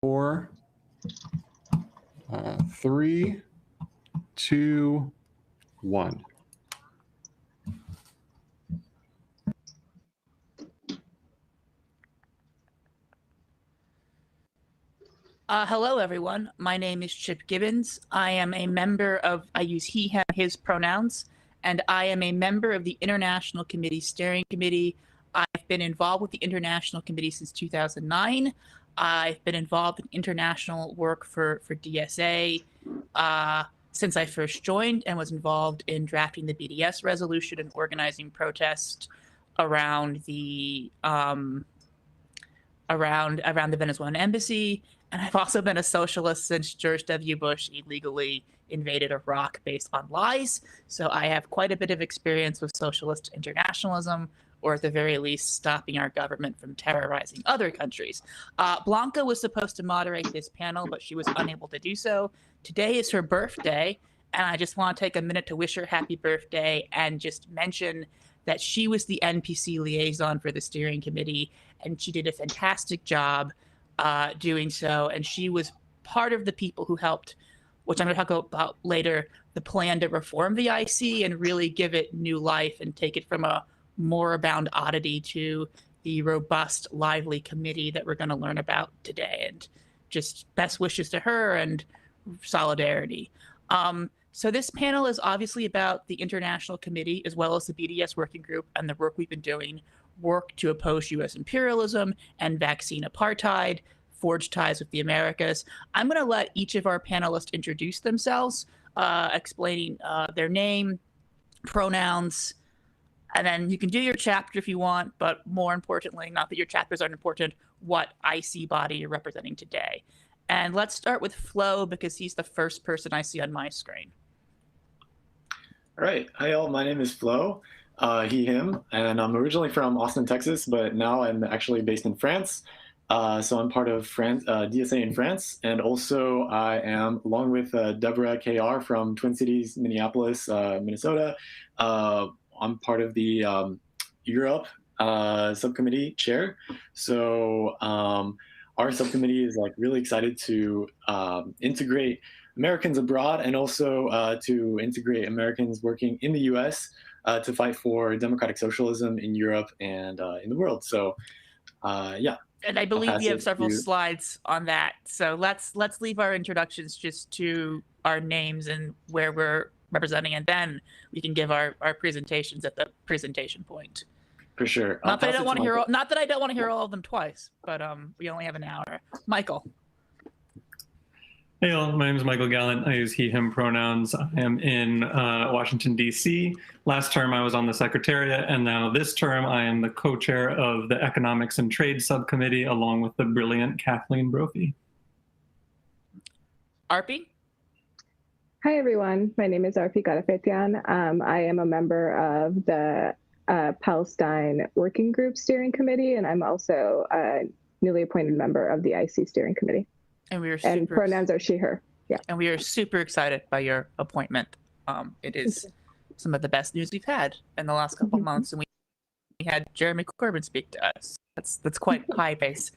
4, 3, 2, 1. Hello, everyone. My name is Chip Gibbons. I am a member of, I use he, him, his pronouns, and I am a member of the International Committee Steering Committee. I've been involved with the International Committee since 2009. I've been involved in international work for DSA since I first joined, and was involved in drafting the BDS resolution and organizing protests around the around the Venezuelan embassy. And I've also been a socialist since George W. Bush illegally invaded Iraq based on lies. So I have quite a bit of experience with socialist internationalism, or at the very least, stopping our government from terrorizing other countries. Blanca was supposed to moderate this panel, but she was unable to do so. Today is her birthday, and I just want to take a minute to wish her happy birthday and just mention that she was the NPC liaison for the steering committee, and she did a fantastic job doing so. And she was part of the people who helped, which I'm going to talk about later, the plan to reform the IC and really give it new life and take it from a moribund oddity to the robust, lively committee that we're going to learn about today. And just best wishes to her and solidarity. So this panel is obviously about the International Committee, as well as the BDS Working Group and the work we've been doing, work to oppose U.S. imperialism and vaccine apartheid, forge ties with the Americas. I'm going to let each of our panelists introduce themselves, explaining their name, pronouns, and then you can do your chapter if you want, but more importantly, not that your chapters aren't important, what IC body you're representing today. And let's start with Flo, because he's the first person I see on my screen. All right. Hi, all. My name is Flo, he, him, and I'm originally from Austin, Texas, but now I'm actually based in France. So I'm part of DSA in France. And also I am, along with Deborah KR from Twin Cities, Minneapolis, Minnesota, I'm part of the Europe subcommittee chair. So our subcommittee is really excited to integrate Americans abroad, and also to integrate Americans working in the U.S. To fight for democratic socialism in Europe and in the world. So, yeah. And I believe you have several slides on that. So let's leave our introductions just to our names and where we're representing, and then we can give our presentations at the presentation point. For sure. Not that I don't want to hear all of them twice, but we only have an hour. Michael. Hey all, my name is Michael Gallant. I use he, him pronouns. I am in Washington, D.C. Last term I was on the Secretariat, and now this term I am the co-chair of the Economics and Trade Subcommittee, along with the brilliant Kathleen Brophy. Arpi? Hi everyone, my name is Arpi Garafetian. I am a member of the Palestine Working Group Steering Committee, and I'm also a newly appointed member of the IC Steering Committee. And pronouns are she, her. Yeah. And we are super excited by your appointment. It is some of the best news we've had in the last couple months, and we had Jeremy Corbyn speak to us. That's quite high pace.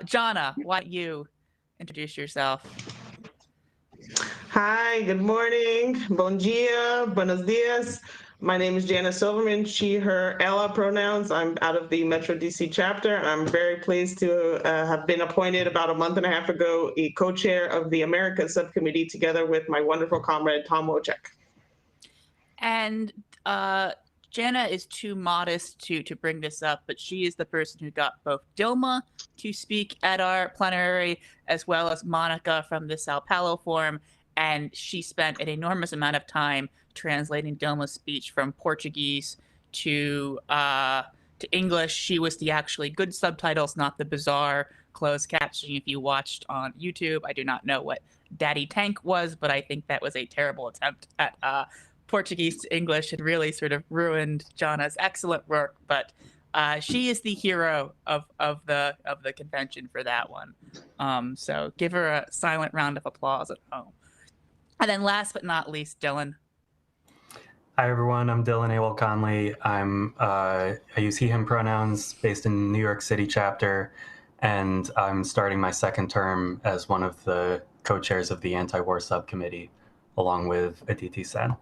Jana, why don't you introduce yourself? Hi, good morning. Bon dia, buenos dias. My name is Jana Silverman, she, her, ella pronouns. I'm out of the Metro DC chapter, and I'm very pleased to have been appointed about a month and a half ago, a co-chair of the America subcommittee, together with my wonderful comrade, Tom Wojcik. And Jana is too modest to bring this up, but she is the person who got both Dilma to speak at our plenary, as well as Monica from the Sao Paulo Forum, and she spent an enormous amount of time translating Dilma's speech from Portuguese to English. She was the actually good subtitles, not the bizarre closed captioning if you watched on YouTube. I do not know what Daddy Tank was, but I think that was a terrible attempt at Portuguese to English. It really sort of ruined Jana's excellent work, but she is the hero of the convention for that one. So give her a silent round of applause at home. And then last but not least, Dylan. Hi everyone, I'm Dylan Awell Conley. I use he, him pronouns, based in New York City chapter, and I'm starting my second term as one of the co-chairs of the Anti-War Subcommittee, along with Aditi Sen.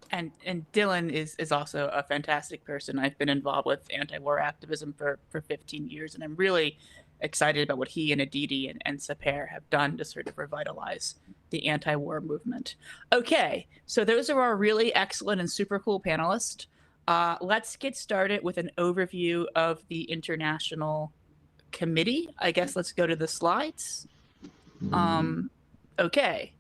And Dylan is also a fantastic person. I've been involved with anti-war activism for 15 years, and I'm really excited about what he and Aditi and Saper have done to sort of revitalize the anti-war movement. Okay, so those are our really excellent and super cool panelists. Let's get started with an overview of the International Committee. I guess let's go to the slides. Okay,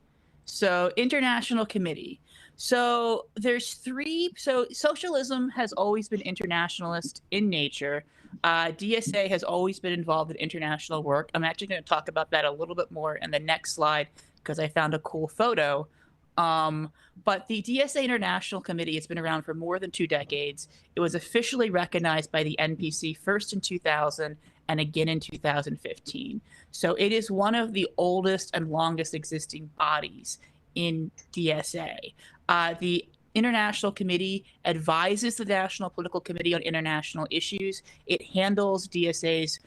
so International Committee. So there's three. So socialism has always been internationalist in nature. DSA has always been involved in international work. I'm actually going to talk about that a little bit more in the next slide because I found a cool photo. But the DSA International Committee has been around for more than 2 decades. It was officially recognized by the NPC first in 2000 and again in 2015. So it is one of the oldest and longest existing bodies in DSA. The International Committee advises the National Political Committee on international issues. It handles DSA's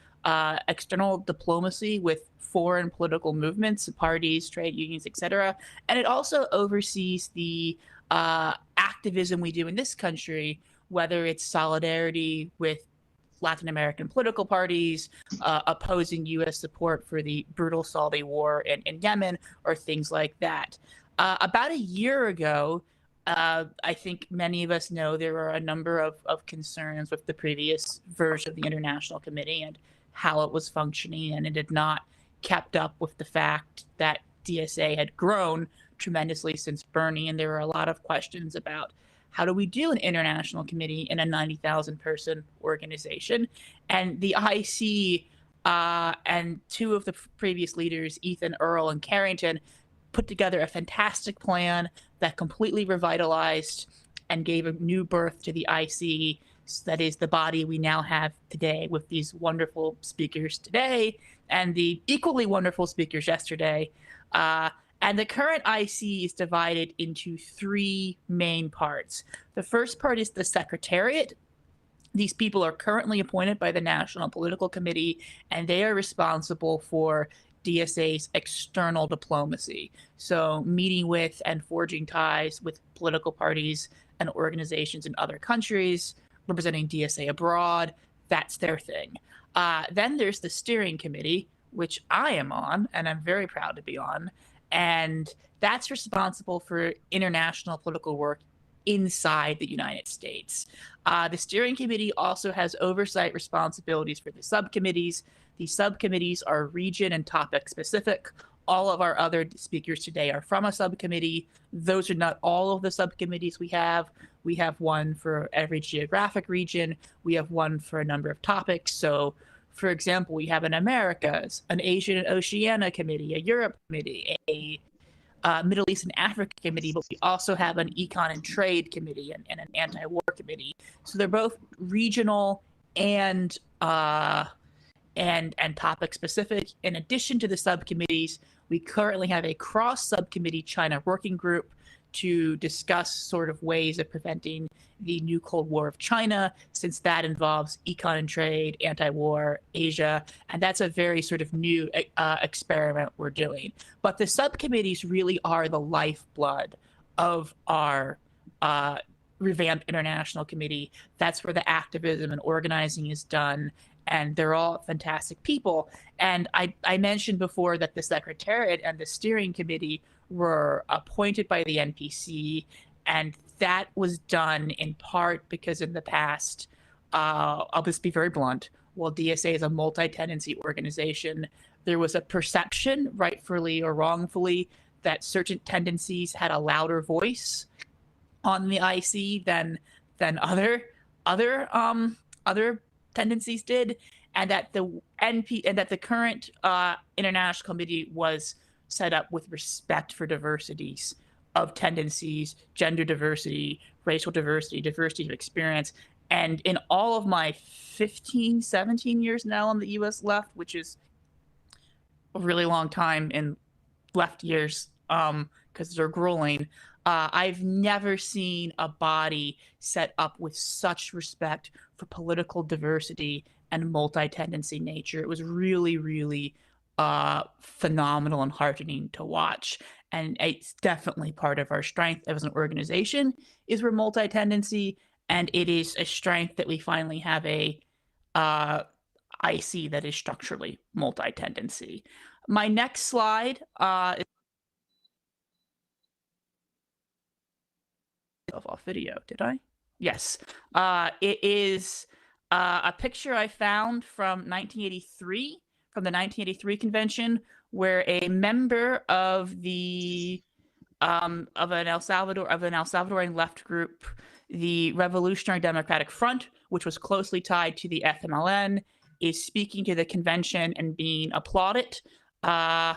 external diplomacy with foreign political movements, parties, trade unions, etc. And it also oversees the activism we do in this country, whether it's solidarity with Latin American political parties, opposing U.S. support for the brutal Saudi war in Yemen, or things like that. About a year ago, I think many of us know there were a number of concerns with the previous version of the International Committee and how it was functioning, and it had not kept up with the fact that DSA had grown tremendously since Bernie, and there were a lot of questions about how do we do an international committee in a 90,000 person organization. And the IC and 2 of the previous leaders, Ethan Earl and Carrington, put together a fantastic plan that completely revitalized and gave a new birth to the IC. That is the body we now have today, with these wonderful speakers today and the equally wonderful speakers yesterday. And the current IC is divided into 3 main parts. The first part is the Secretariat. These people are currently appointed by the National Political Committee, and they are responsible for DSA's external diplomacy. So meeting with and forging ties with political parties and organizations in other countries, representing DSA abroad, that's their thing. Then there's the Steering Committee, which I am on, and I'm very proud to be on. And that's responsible for international political work inside the United States. The Steering Committee also has oversight responsibilities for the subcommittees. The subcommittees are region and topic specific. All of our other speakers today are from a subcommittee. Those are not all of the subcommittees we have. We have one for every geographic region. We have one for a number of topics. So, for example, we have an Americas, an Asian and Oceania committee, a Europe committee, a Middle East and Africa committee, but we also have an Econ and Trade committee and an anti-war committee. So they're both regional and topic specific. In addition to the subcommittees, we currently have a cross-subcommittee China working group to discuss sort of ways of preventing the new Cold War of China, since that involves econ and trade, anti-war, Asia, and that's a very sort of new experiment we're doing. But the subcommittees really are the lifeblood of our revamped International Committee. That's where the activism and organizing is done, and they're all fantastic people. And I mentioned before that the Secretariat and the Steering Committee were appointed by the NPC, and that was done in part because in the past, I'll just be very blunt, while DSA is a multi-tendency organization, there was a perception, rightfully or wrongfully, that certain tendencies had a louder voice on the IC than other tendencies did, and that the current International Committee was set up with respect for diversities of tendencies, gender diversity, racial diversity, diversity of experience. And in all of my 15, 17 years now on the US left, which is a really long time in left years, because they're grueling, I've never seen a body set up with such respect for political diversity and multi-tendency nature. It was really, really phenomenal and heartening to watch. And it's definitely part of our strength as an organization is we're multi-tendency, and it is a strength that we finally have a IC that is structurally multi-tendency. My next slide is off video, did I? Yes. It is a picture I found from 1983, from the 1983 convention, where a member of the of an El Salvadorian left group, the Revolutionary Democratic Front, which was closely tied to the FMLN, is speaking to the convention and being applauded by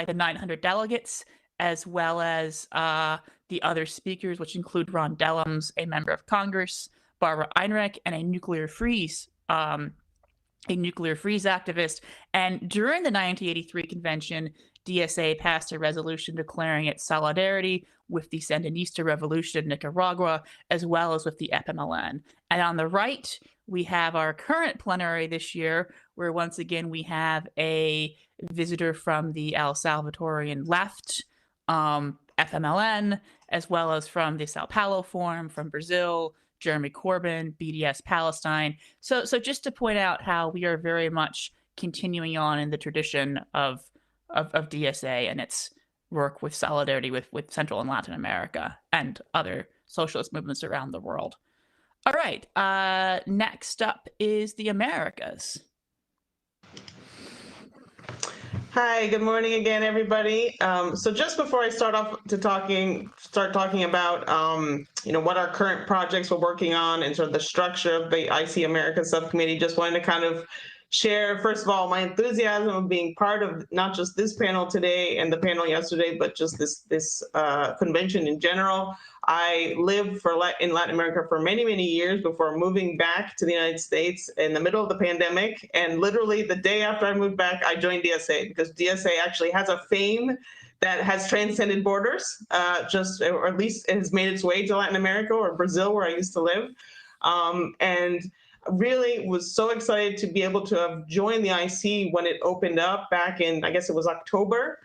the 900 delegates, as well as the other speakers, which include Ron Dellums, a member of Congress, Barbara Einrich, and a nuclear freeze activist. And during the 1983 convention, DSA passed a resolution declaring its solidarity with the Sandinista revolution in Nicaragua, as well as with the FMLN. And on the right, we have our current plenary this year, where once again we have a visitor from the El Salvadorian left, FMLN, as well as from the Sao Paulo Forum, from Brazil, Jeremy Corbyn, BDS Palestine. So just to point out how we are very much continuing on in the tradition of DSA and its work with solidarity with Central and Latin America and other socialist movements around the world. All right, next up is the Americas. Hi, good morning again, everybody. So just before I start talking about what our current projects we're working on and sort of the structure of the IC America subcommittee, just wanted to kind of share, first of all, my enthusiasm of being part of not just this panel today and the panel yesterday, but just this convention in general. I lived in Latin America for many, many years before moving back to the United States in the middle of the pandemic. And literally the day after I moved back, I joined DSA, because DSA actually has a fame that has transcended borders, or at least it has made its way to Latin America or Brazil, where I used to live. And really was so excited to be able to have joined the IC when it opened up back in, I guess it was October.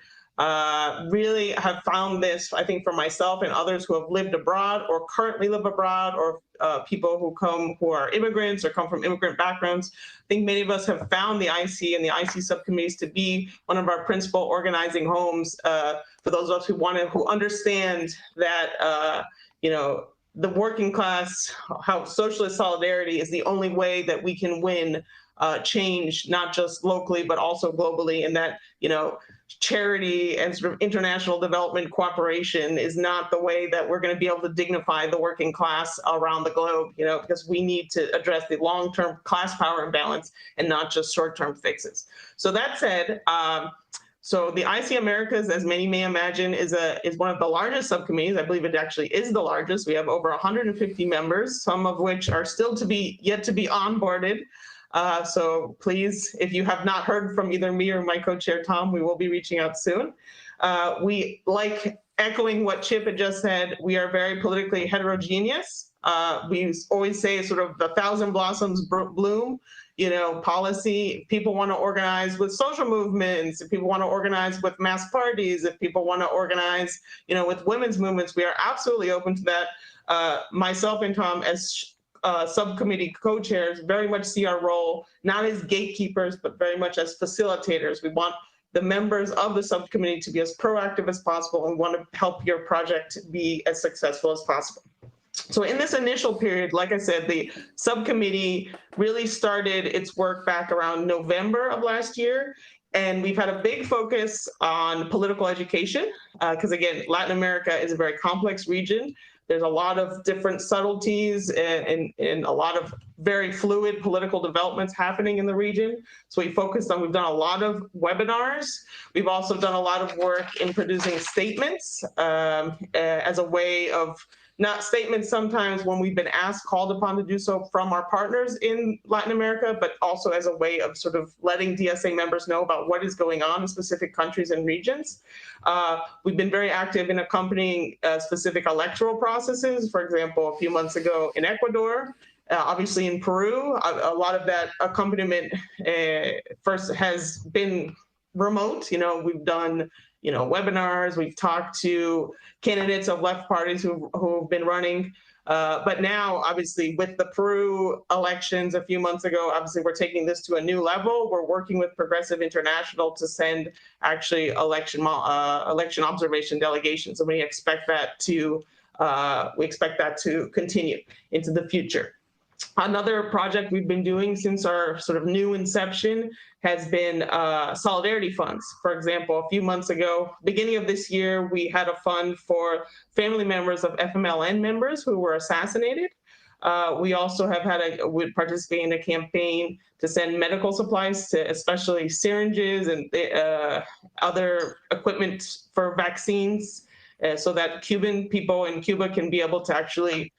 Really have found this, I think, for myself and others who have lived abroad or currently live abroad, or people who are immigrants or come from immigrant backgrounds. I think many of us have found the IC and the IC subcommittees to be one of our principal organizing homes for those of us who understand that the working class, how socialist solidarity is the only way that we can win change, not just locally, but also globally, and that, charity and sort of international development cooperation is not the way that we're going to be able to dignify the working class around the globe, because we need to address the long-term class power imbalance and not just short-term fixes. So that said, so the IC Americas, as many may imagine, is one of the largest subcommittees. I believe it actually is the largest. We have over 150 members, some of which are still yet to be onboarded. So please, if you have not heard from either me or my co-chair Tom, we will be reaching out soon. We, like echoing what Chip had just said, we are very politically heterogeneous. We always say sort of the thousand blossoms bloom. Policy, if people want to organize with social movements, if people want to organize with mass parties, if people want to organize, with women's movements, we are absolutely open to that. Myself and Tom, as subcommittee co-chairs, very much see our role not as gatekeepers, but very much as facilitators. We want the members of the subcommittee to be as proactive as possible and want to help your project be as successful as possible. So in this initial period, like I said, the subcommittee really started its work back around November of last year. And we've had a big focus on political education, because again, Latin America is a very complex region. There's a lot of different subtleties and a lot of very fluid political developments happening in the region. So we've done a lot of webinars. We've also done a lot of work in producing statements as a way of not statements sometimes when we've been asked, called upon to do so from our partners in Latin America, but also as a way of sort of letting DSA members know about what is going on in specific countries and regions. We've been very active in accompanying specific electoral processes. For example, a few months ago in Ecuador, obviously in Peru, a lot of that accompaniment first has been remote. We've done webinars, we've talked to candidates of left parties who've been running. But now, obviously, with the Peru elections a few months ago, obviously, we're taking this to a new level. We're working with Progressive International to send actually election observation delegations. And we expect that to continue into the future. Another project we've been doing since our sort of new inception has been solidarity funds. For example, a few months ago, beginning of this year, we had a fund for family members of FMLN members who were assassinated. We also have we participate in a campaign to send medical supplies to especially syringes and other equipment for vaccines so that Cuban people in Cuba can be able to actually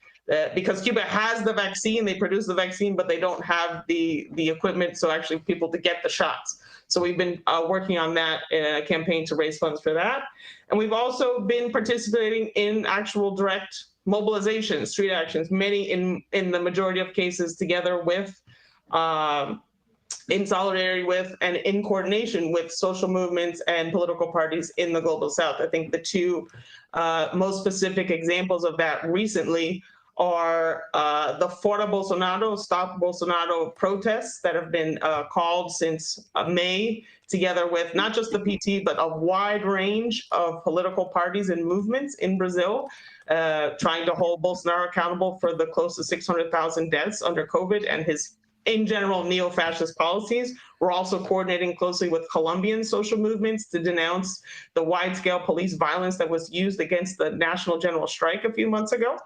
because Cuba has the vaccine, they produce the vaccine, but they don't have the equipment, so actually people to get the shots. So we've been working on that in a campaign to raise funds for that. And we've also been participating in actual direct mobilization, street actions, many in the majority of cases together with, in solidarity with and in coordination with social movements and political parties in the Global South. I think the two most specific examples of that recently are the Fora Bolsonaro, Stop Bolsonaro protests that have been called since May, together with not just the PT, but a wide range of political parties and movements in Brazil, trying to hold Bolsonaro accountable for the close to 600,000 deaths under COVID and his, in general, neo-fascist policies. We're also coordinating closely with Colombian social movements to denounce the wide-scale police violence that was used against the National General Strike a few months ago.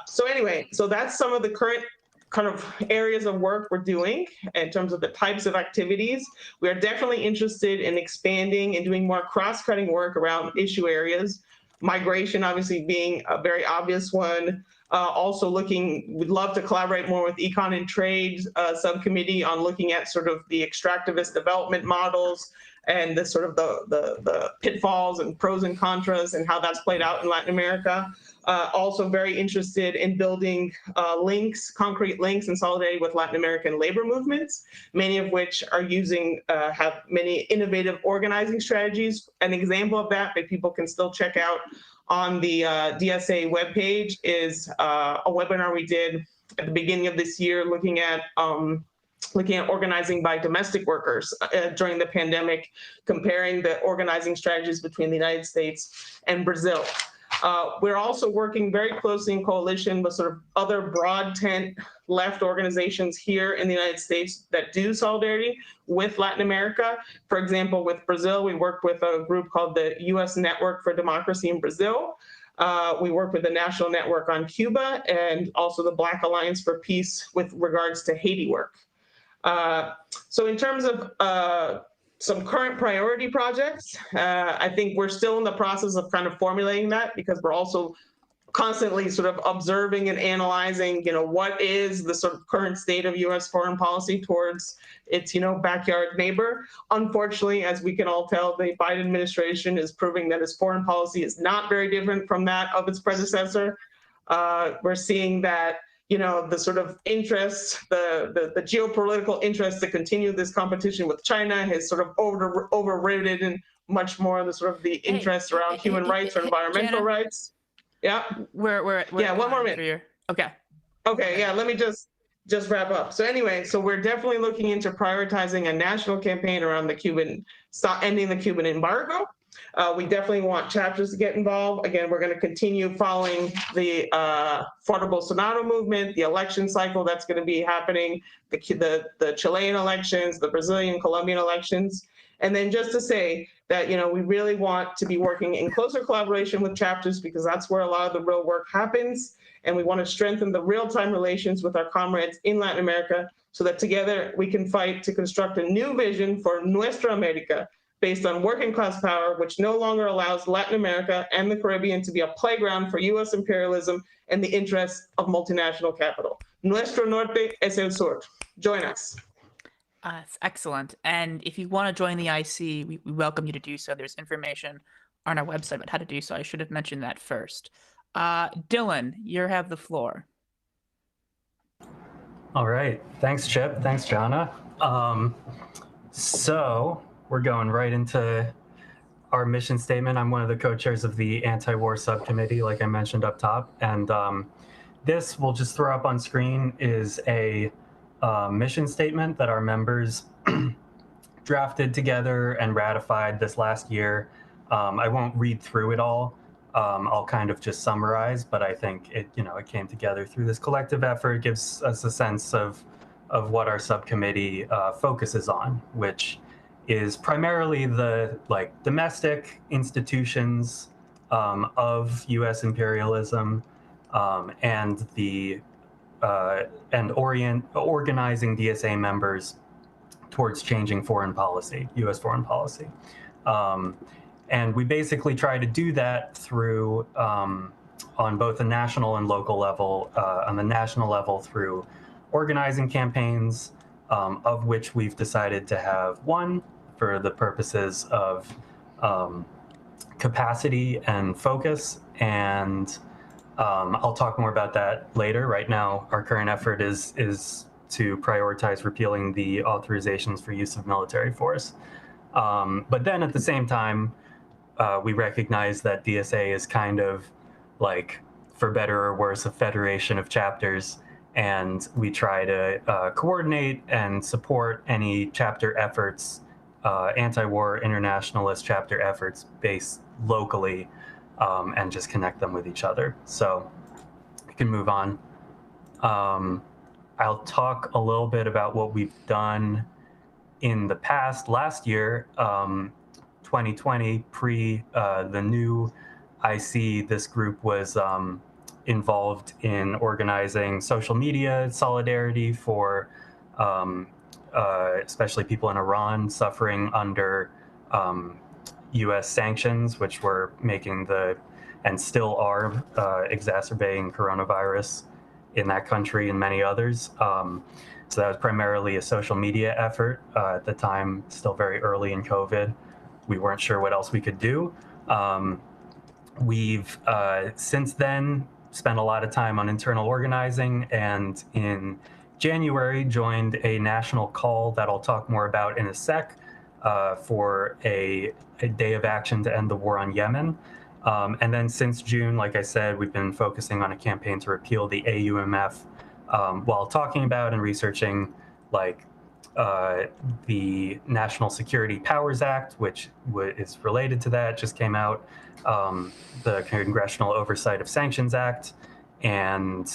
So that's some of the current kind of areas of work we're doing in terms of the types of activities. We are definitely interested in expanding and doing more cross-cutting work around issue areas, migration obviously being a very obvious one. Also we'd love to collaborate more with Econ and Trade subcommittee on looking at sort of the extractivist development models and the sort of the pitfalls and pros and contras and how that's played out in Latin America. Also very interested in building concrete links in solidarity with Latin American labor movements, many of which are have many innovative organizing strategies. An example of that people can still check out on the DSA webpage is a webinar we did at the beginning of this year looking at organizing by domestic workers during the pandemic, comparing the organizing strategies between the United States and Brazil. We're also working very closely in coalition with sort of other broad tent left organizations here in the United States that do solidarity with Latin America. For example, with Brazil, we worked with a group called the U.S. Network for Democracy in Brazil. We work with the National Network on Cuba and also the Black Alliance for Peace with regards to Haiti work. So in terms of some current priority projects, I think we're still in the process of kind of formulating that because we're also constantly sort of observing and analyzing, what is the sort of current state of U.S. foreign policy towards its, backyard neighbor. Unfortunately, as we can all tell, the Biden administration is proving that its foreign policy is not very different from that of its predecessor. We're seeing that the sort of interests, the geopolitical interest to continue this competition with China has sort of overridden and much more the sort of the interest around human rights or environmental Jana, rights. Yeah. We're yeah, one more minute. Okay. Okay, yeah, let me just wrap up. So anyway, so we're definitely looking into prioritizing a national campaign around ending the Cuban embargo. We definitely want chapters to get involved. Again, we're going to continue following the Fora Bolsonaro movement, the election cycle that's going to be happening, the Chilean elections, the Brazilian, Colombian elections. And then just to say that, we really want to be working in closer collaboration with chapters because that's where a lot of the real work happens. And we want to strengthen the real-time relations with our comrades in Latin America so that together we can fight to construct a new vision for Nuestra America, based on working class power, which no longer allows Latin America and the Caribbean to be a playground for US imperialism and the interests of multinational capital. Nuestro norte es el sur. Join us. It's excellent. And if you want to join the IC, we welcome you to do so. There's information on our website about how to do so. I should have mentioned that first. Dylan, you have the floor. All right. Thanks, Chip. Thanks, Jana. So we're going right into our mission statement. I'm one of the co-chairs of the Anti-War Subcommittee, like I mentioned up top. And this we'll just throw up on screen is a mission statement that our members drafted together and ratified this last year. I won't read through it all. I'll kind of just summarize, but I think it came together through this collective effort. It gives us a sense of what our subcommittee focuses on, which is primarily the domestic institutions of U.S. imperialism and the organizing DSA members towards changing foreign policy, U.S. foreign policy. And we basically try to do that through, on both a national and local level, on the national level through organizing campaigns, of which we've decided to have one for the purposes of capacity and focus. And I'll talk more about that later. Right now, our current effort is to prioritize repealing the authorizations for use of military force. But then at the same time, we recognize that DSA is kind of like, for better or worse, a federation of chapters, and we try to coordinate and support any chapter efforts, anti-war internationalist chapter efforts based locally, and just connect them with each other. So we can move on. I'll talk a little bit about what we've done in the past. Last year, 2020, pre the new IC, this group was involved in organizing social media solidarity for especially people in Iran suffering under US sanctions, which were making and still are exacerbating coronavirus in that country and many others. So that was primarily a social media effort. At the time, still very early in COVID. We weren't sure what else we could do. We've since then spent a lot of time on internal organizing, and in January joined a national call that I'll talk more about in a sec for a day of action to end the war on Yemen. And then since June, like I said, we've been focusing on a campaign to repeal the AUMF while talking about and researching the National Security Powers Act, which is related to that, just came out, the Congressional Oversight of Sanctions Act, and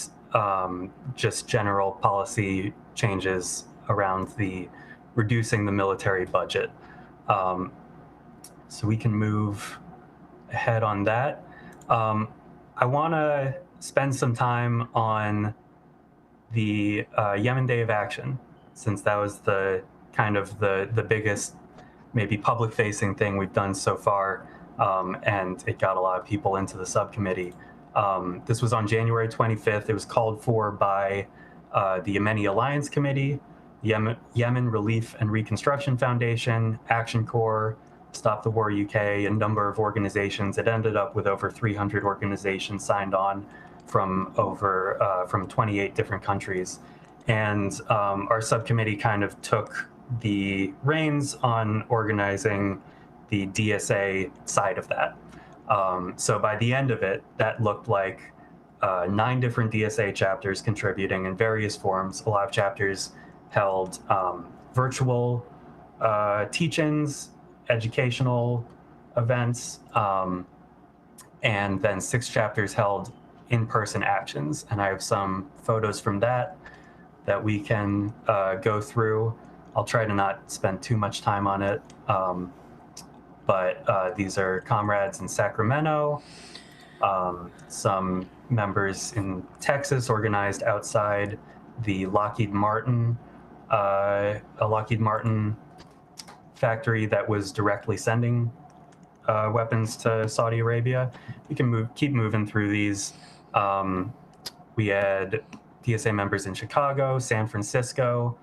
just general policy changes around reducing the military budget. So we can move ahead on that. I want to spend some time on the Yemen Day of Action, since that was the biggest, maybe public-facing thing we've done so far, and it got a lot of people into the subcommittee. This was on January 25th. It was called for by the Yemeni Alliance Committee, Yemen Relief and Reconstruction Foundation, Action Corps, Stop the War UK, a number of organizations. It ended up with over 300 organizations signed on from 28 different countries. And our subcommittee kind of took the reins on organizing the DSA side of that. So by the end of it, that looked like 9 different DSA chapters contributing in various forms. A lot of chapters held virtual teach-ins, educational events, and then 6 chapters held in-person actions. And I have some photos from that we can go through. I'll try to not spend too much time on it, but these are comrades in Sacramento, some members in Texas organized outside the Lockheed Martin factory that was directly sending weapons to Saudi Arabia. We can keep moving through these. We had DSA members in Chicago, San Francisco,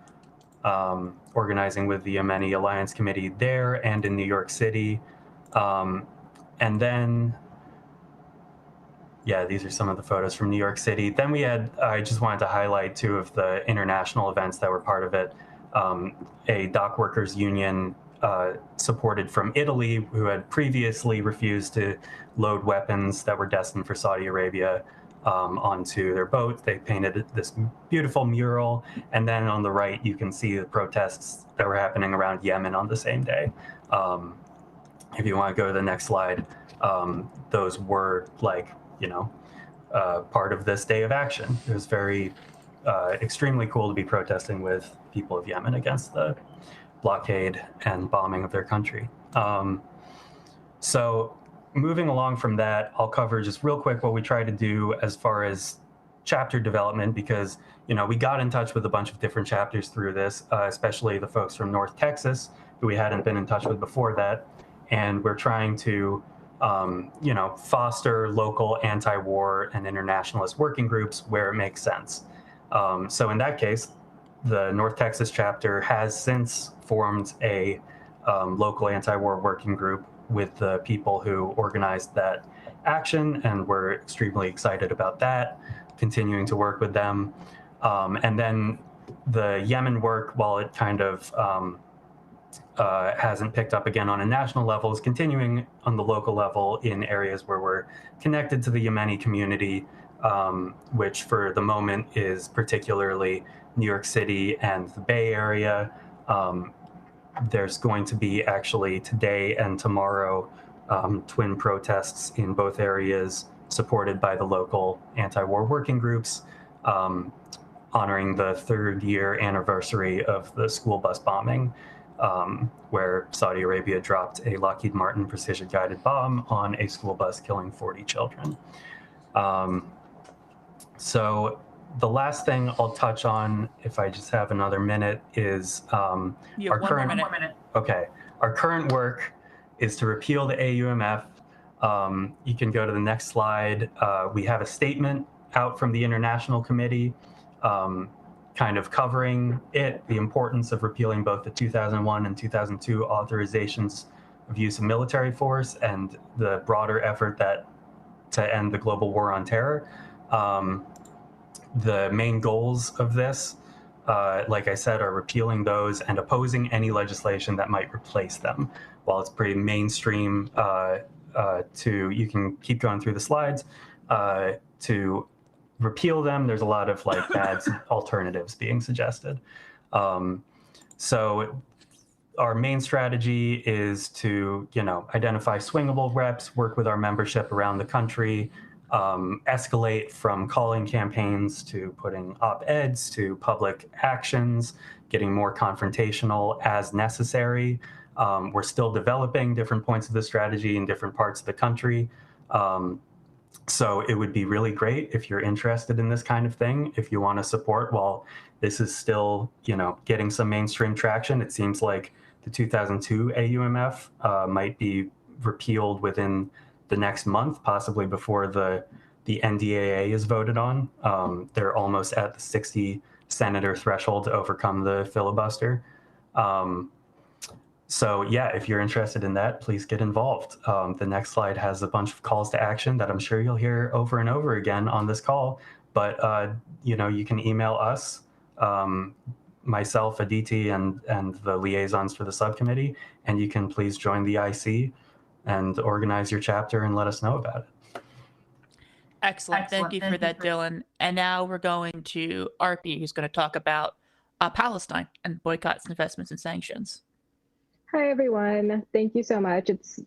organizing with the Yemeni Alliance Committee there and in New York City. And then, yeah, these are some of the photos from New York City. Then we had, I just wanted to highlight two of the international events that were part of it. A dock workers union supported from Italy, who had previously refused to load weapons that were destined for Saudi Arabia onto their boat. They painted this beautiful mural. And then on the right, you can see the protests that were happening around Yemen on the same day. If you want to go to the next slide, those were like, you know, part of this day of action. It was very extremely cool to be protesting with people of Yemen against the blockade and bombing of their country. So moving along from that, I'll cover just real quick what we try to do as far as chapter development, because, you know, we got in touch with a bunch of different chapters through this, especially the folks from North Texas, who we hadn't been in touch with before that. And we're trying to, you know, foster local anti-war and internationalist working groups where it makes sense. So in that case, the North Texas chapter has since formed a local anti-war working group with the people who organized that action, and we're extremely excited about that, continuing to work with them. And then the Yemen work, while it kind of hasn't picked up again on a national level, is continuing on the local level in areas where we're connected to the Yemeni community, which for the moment is particularly New York City and the Bay Area. There's going to be actually today and tomorrow twin protests in both areas supported by the local anti-war working groups, honoring the 3rd year anniversary of the school bus bombing, where Saudi Arabia dropped a Lockheed Martin precision-guided bomb on a school bus, killing 40 children. So the last thing I'll touch on, if I just have another minute, is our current minute. Okay, our current work is to repeal the AUMF. You can go to the next slide. We have a statement out from the International Committee, kind of covering it, the importance of repealing both the 2001 and 2002 authorizations of use of military force and the broader effort to end the global war on terror. The main goals of this, like I said, are repealing those and opposing any legislation that might replace them. While it's pretty mainstream you can keep going through the slides, to repeal them, there's a lot of like bad alternatives being suggested. So our main strategy is to, you know, identify swingable reps, work with our membership around the country, escalate from calling campaigns to putting op-eds to public actions, getting more confrontational as necessary. We're still developing different points of the strategy in different parts of the country. So it would be really great if you're interested in this kind of thing, if you want to support while this is still, you know, getting some mainstream traction. It seems like the 2002 AUMF might be repealed within the next month, possibly before the NDAA is voted on. They're almost at the 60 senator threshold to overcome the filibuster. So yeah, if you're interested in that, please get involved. The next slide has a bunch of calls to action that I'm sure you'll hear over and over again on this call. But you know, you can email us, myself, Aditi, and the liaisons for the subcommittee, and you can please join the IC and organize your chapter and let us know about it. Excellent. Thank you for that, Dylan. And now we're going to Arpi, who's going to talk about Palestine and boycotts, investments, and sanctions. Hi, everyone. Thank you so much. It's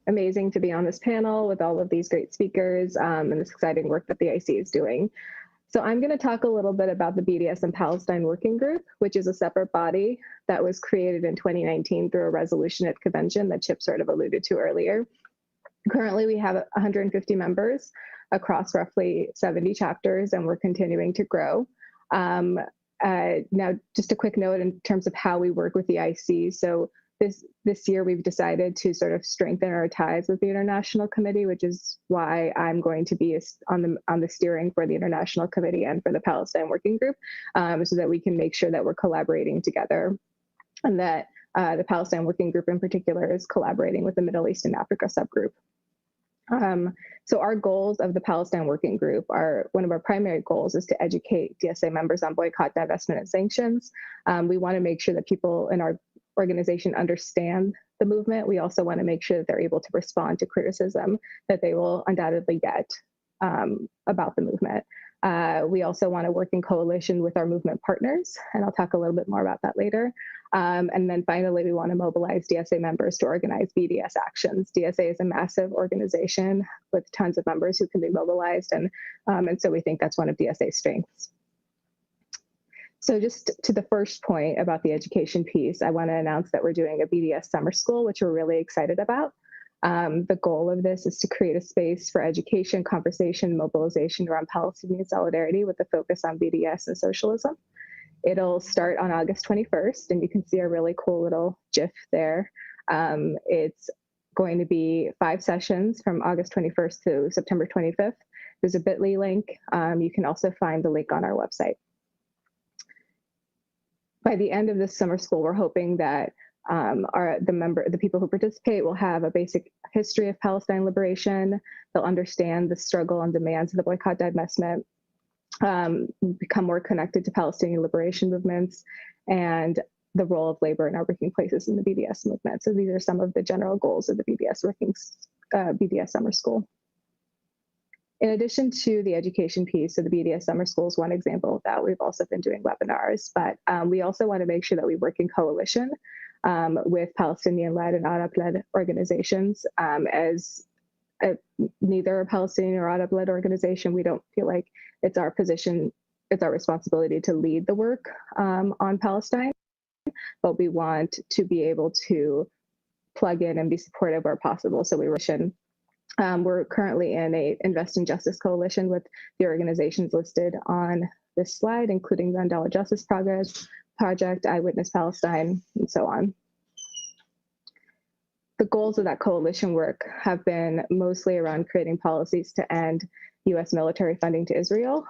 amazing to be on this panel with all of these great speakers and this exciting work that the IC is doing. So I'm going to talk a little bit about the BDS and Palestine Working Group, which is a separate body that was created in 2019 through a resolution at convention that Chip sort of alluded to earlier. Currently, we have 150 members across roughly 70 chapters, and we're continuing to grow. Now, just a quick note in terms of how we work with the IC. So this year we've decided to sort of strengthen our ties with the International Committee, which is why I'm going to be on the steering for the International Committee and for the Palestine Working Group, so that we can make sure that we're collaborating together, and that the Palestine Working Group in particular is collaborating with the Middle East and Africa subgroup. So our goals of the Palestine Working Group are, one of our primary goals is to educate DSA members on boycott, divestment, and sanctions. We want to make sure that people in our organization understand the movement. We also want to make sure that they're able to respond to criticism that they will undoubtedly get about the movement. We also want to work in coalition with our movement partners, and I'll talk a little bit more about that later. And then finally, we want to mobilize DSA members to organize BDS actions. DSA is a massive organization with tons of members who can be mobilized, and so we think that's one of DSA's strengths. So just to the first point about the education piece, I want to announce that we're doing a Bds Summer School, which we're really excited about. The goal of this is to create a space for education, conversation, mobilization around Palestinian solidarity with a focus on BDS and socialism. It'll start on August 21st, and you can see a really cool little GIF there. It's going to be 5 sessions from August 21st to September 25th. There's a bit.ly link. You can also find the link on our website. By the end of this summer school, we're hoping that the people who participate will have a basic history of Palestine liberation. They'll understand the struggle and demands of the boycott, divestment, become more connected to Palestinian liberation movements, and the role of labor in our working places in the BDS movement. So these are some of the general goals of the BDS Summer School. In addition to the education piece, so the BDS Summer School is one example of that. We've also been doing webinars, but we also want to make sure that we work in coalition with Palestinian-led and Arab-led organizations. As neither a Palestinian or Arab-led organization, we don't feel like it's our position, it's our responsibility to lead the work on Palestine, but we want to be able to plug in and be supportive where possible. So we're currently in a Invest in Justice coalition with the organizations listed on this slide, including the $1 Justice Project, Eyewitness Palestine, and so on. The goals of that coalition work have been mostly around creating policies to end U.S. military funding to Israel.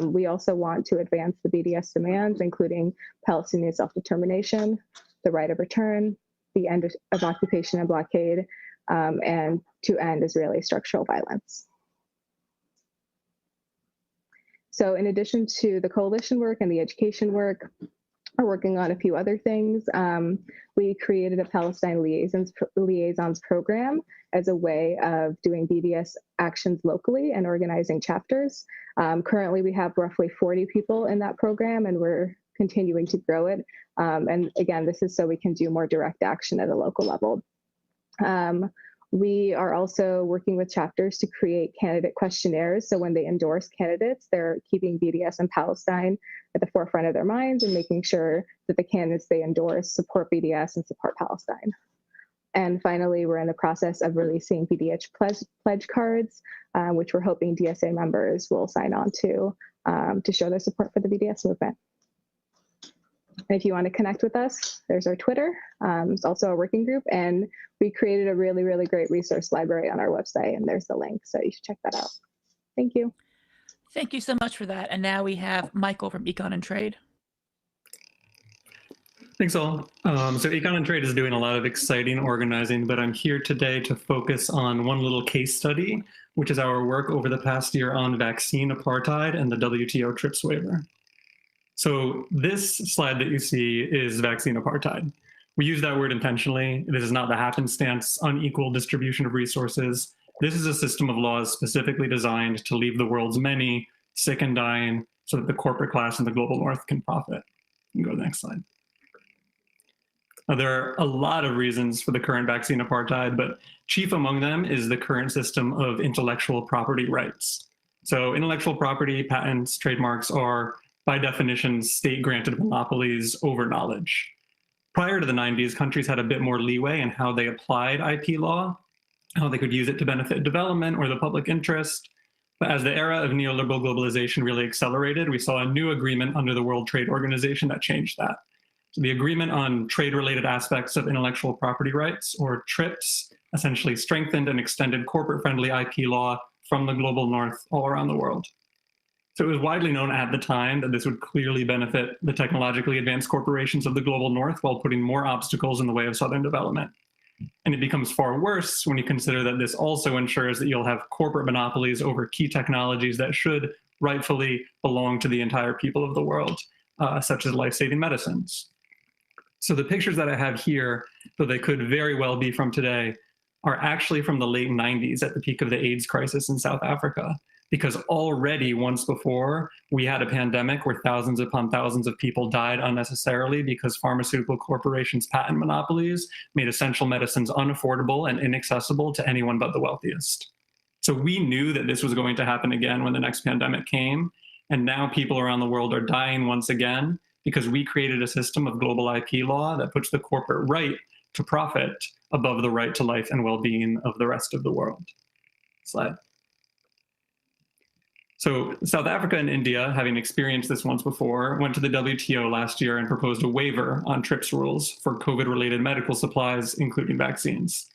We also want to advance the BDS demands, including Palestinian self-determination, the right of return, the end of occupation and blockade, and to end Israeli structural violence. So in addition to the coalition work and the education work, we're working on a few other things. We created a Palestine Liaisons program as a way of doing BDS actions locally and organizing chapters. Currently, we have roughly 40 people in that program, and we're continuing to grow it. And again, this is so we can do more direct action at a local level. We are also working with chapters to create candidate questionnaires. So when they endorse candidates, they're keeping BDS and Palestine at the forefront of their minds and making sure that the candidates they endorse support BDS and support Palestine. And finally, we're in the process of releasing BDS pledge cards, which we're hoping DSA members will sign on to show their support for the BDS movement. And if you want to connect with us, there's our Twitter. It's also a working group, and we created a really, really great resource library on our website, and there's the link, so you should check that out. Thank you. Thank you so much for that. And now we have Michael from Econ and Trade. Thanks all. So Econ and Trade is doing a lot of exciting organizing, but I'm here today to focus on one little case study, which is our work over the past year on vaccine apartheid and the WTO TRIPS waiver. So this slide that you see is vaccine apartheid. We use that word intentionally. This is not the happenstance, unequal distribution of resources. This is a system of laws specifically designed to leave the world's many sick and dying so that the corporate class in the global north can profit. You can go to the next slide. Now, there are a lot of reasons for the current vaccine apartheid, but chief among them is the current system of intellectual property rights. So intellectual property, patents, trademarks are by definition, state-granted monopolies over knowledge. Prior to the 90s, countries had a bit more leeway in how they applied IP law, how they could use it to benefit development or the public interest. But as the era of neoliberal globalization really accelerated, we saw a new agreement under the World Trade Organization that changed that. So the Agreement on Trade-Related Aspects of Intellectual Property Rights, or TRIPS, essentially strengthened and extended corporate-friendly IP law from the global north all around the world. So it was widely known at the time that this would clearly benefit the technologically advanced corporations of the global north while putting more obstacles in the way of Southern development. And it becomes far worse when you consider that this also ensures that you'll have corporate monopolies over key technologies that should rightfully belong to the entire people of the world, such as life-saving medicines. So the pictures that I have here, though they could very well be from today, are actually from the late 90s at the peak of the AIDS crisis in South Africa. Because already once before, we had a pandemic where thousands upon thousands of people died unnecessarily because pharmaceutical corporations' patent monopolies made essential medicines unaffordable and inaccessible to anyone but the wealthiest. So we knew that this was going to happen again when the next pandemic came. And now people around the world are dying once again because we created a system of global IP law that puts the corporate right to profit above the right to life and well-being of the rest of the world. Slide. So South Africa and India, having experienced this once before, went to the WTO last year and proposed a waiver on TRIPS rules for COVID-related medical supplies, including vaccines.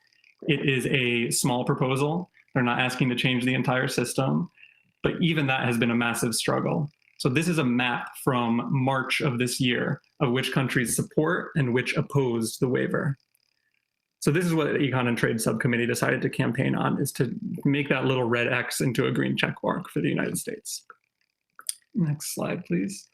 It is a small proposal. They're not asking to change the entire system, but even that has been a massive struggle. So this is a map from March of this year of which countries support and which oppose the waiver. So this is what the Econ and Trade Subcommittee decided to campaign on, is to make that little red X into a green check mark for the United States. Next slide, please.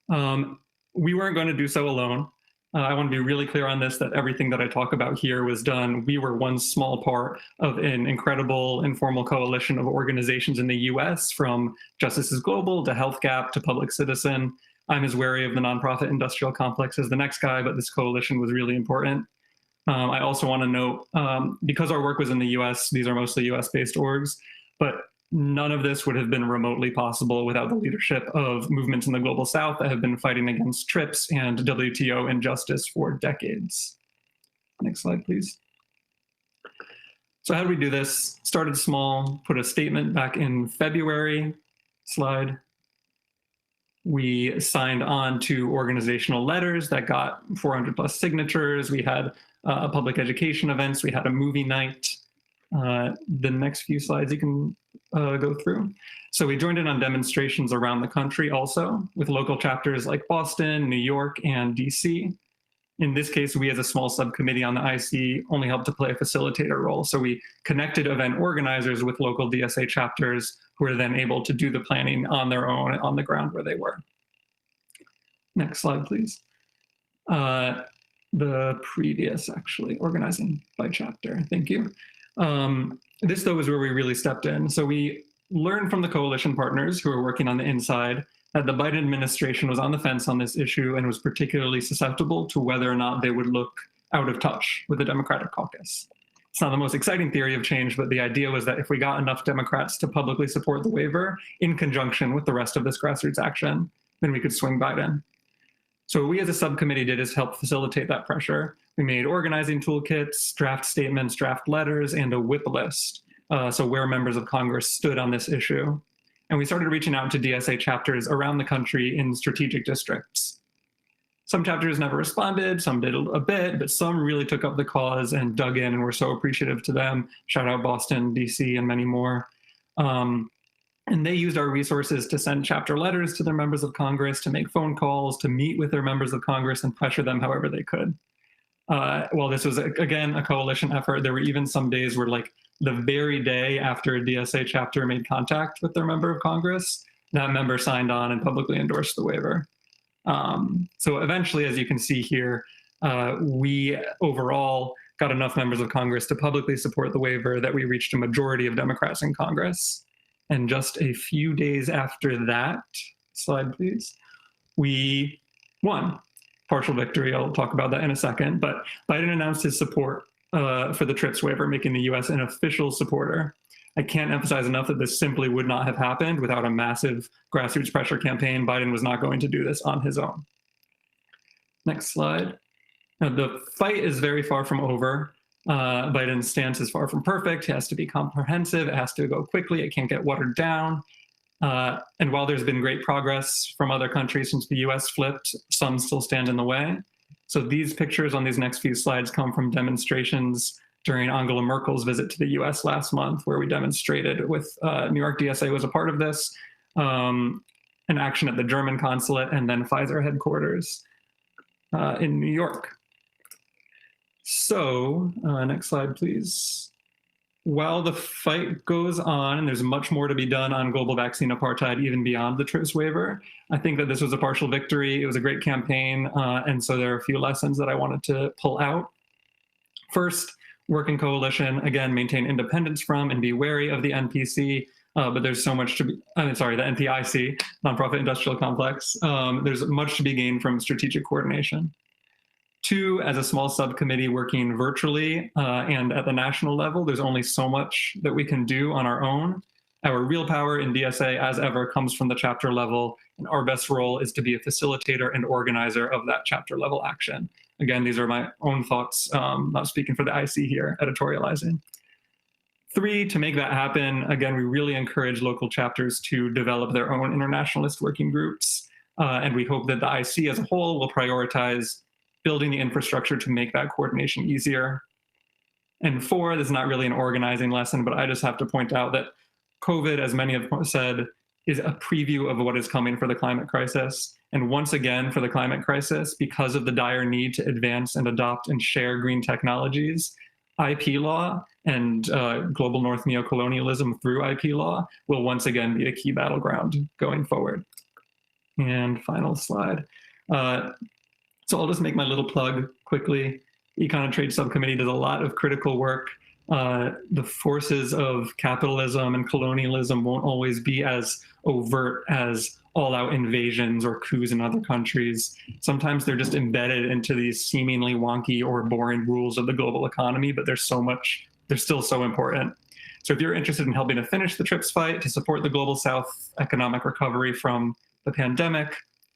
We weren't going to do so alone. I want to be really clear on this, that everything that I talk about here was done. We were one small part of an incredible informal coalition of organizations in the US, from Justice is Global to Health Gap to Public Citizen. I'm as wary of the nonprofit industrial complex as the next guy, but this coalition was really important. I also want to note, because our work was in the US, these are mostly US-based orgs, but none of this would have been remotely possible without the leadership of movements in the Global South that have been fighting against TRIPS and WTO injustice for decades. Next slide, please. So how did we do this? Started small, put a statement back in February. Slide. We signed on to organizational letters that got 400 plus signatures. We had public education events. We had a movie night. The next few slides you can go through. So we joined in on demonstrations around the country also, with local chapters like Boston, New York, and DC. In this case, we as a small subcommittee on the IC only helped to play a facilitator role. So we connected event organizers with local DSA chapters who were then able to do the planning on their own on the ground where they were. Next slide, please. The previous, actually, organizing by chapter. Thank you. This, though, is where we really stepped in. So we learned from the coalition partners who were working on the inside that the Biden administration was on the fence on this issue and was particularly susceptible to whether or not they would look out of touch with the Democratic caucus. It's not the most exciting theory of change, but the idea was that if we got enough Democrats to publicly support the waiver in conjunction with the rest of this grassroots action, then we could swing Biden. So what we as a subcommittee did is help facilitate that pressure. We made organizing toolkits, draft statements, draft letters, and a whip list, so where members of Congress stood on this issue. And we started reaching out to DSA chapters around the country in strategic districts. Some chapters never responded, some did a bit, but some really took up the cause and dug in, and we're so appreciative to them. Shout out Boston, DC, and many more. And they used our resources to send chapter letters to their members of Congress, to make phone calls, to meet with their members of Congress and pressure them however they could. While this was, again, a coalition effort, there were even some days where, like, the very day after a DSA chapter made contact with their member of Congress, that member signed on and publicly endorsed the waiver. So eventually, as you can see here, we overall got enough members of Congress to publicly support the waiver that we reached a majority of Democrats in Congress. And just a few days after that, slide please, we won. Partial victory, I'll talk about that in a second, but Biden announced his support for the TRIPS waiver, making the US an official supporter. I can't emphasize enough that this simply would not have happened without a massive grassroots pressure campaign. Biden was not going to do this on his own. Next slide. Now, the fight is very far from over. Biden's stance is far from perfect. It has to be comprehensive. It has to go quickly. It can't get watered down. And while there's been great progress from other countries since the US flipped, some still stand in the way. So these pictures on these next few slides come from demonstrations during Angela Merkel's visit to the US last month, where we demonstrated with New York DSA was a part of this, an action at the German consulate, and then Pfizer headquarters in New York. So next slide, please. While the fight goes on, and there's much more to be done on global vaccine apartheid, even beyond the TRIPS waiver, I think that this was a partial victory. It was a great campaign, and so there are a few lessons that I wanted to pull out. First, work in coalition, again, maintain independence from and be wary of the NPC, but there's so much to be, the NPIC, Nonprofit Industrial Complex. There's much to be gained from strategic coordination. Two, as a small subcommittee working virtually and at the national level, there's only so much that we can do on our own. Our real power in DSA, as ever, comes from the chapter level, and our best role is to be a facilitator and organizer of that chapter level action. Again, these are my own thoughts, not speaking for the IC here, editorializing. Three, to make that happen, again, we really encourage local chapters to develop their own internationalist working groups, and we hope that the IC as a whole will prioritize building the infrastructure to make that coordination easier. And four, this is not really an organizing lesson, but I just have to point out that COVID, as many have said, is a preview of what is coming for the climate crisis. And once again, for the climate crisis, because of the dire need to advance and adopt and share green technologies, IP law and global North neocolonialism through IP law will once again be a key battleground going forward. And final slide. So I'll just make my little plug quickly. Econ and Trade Subcommittee does a lot of critical work. The forces of capitalism and colonialism won't always be as overt as all-out invasions or coups in other countries. Sometimes they're just embedded into these seemingly wonky or boring rules of the global economy, but there's so much, they're still so important. So if you're interested in helping to finish the TRIPS fight, to support the Global South economic recovery from the pandemic,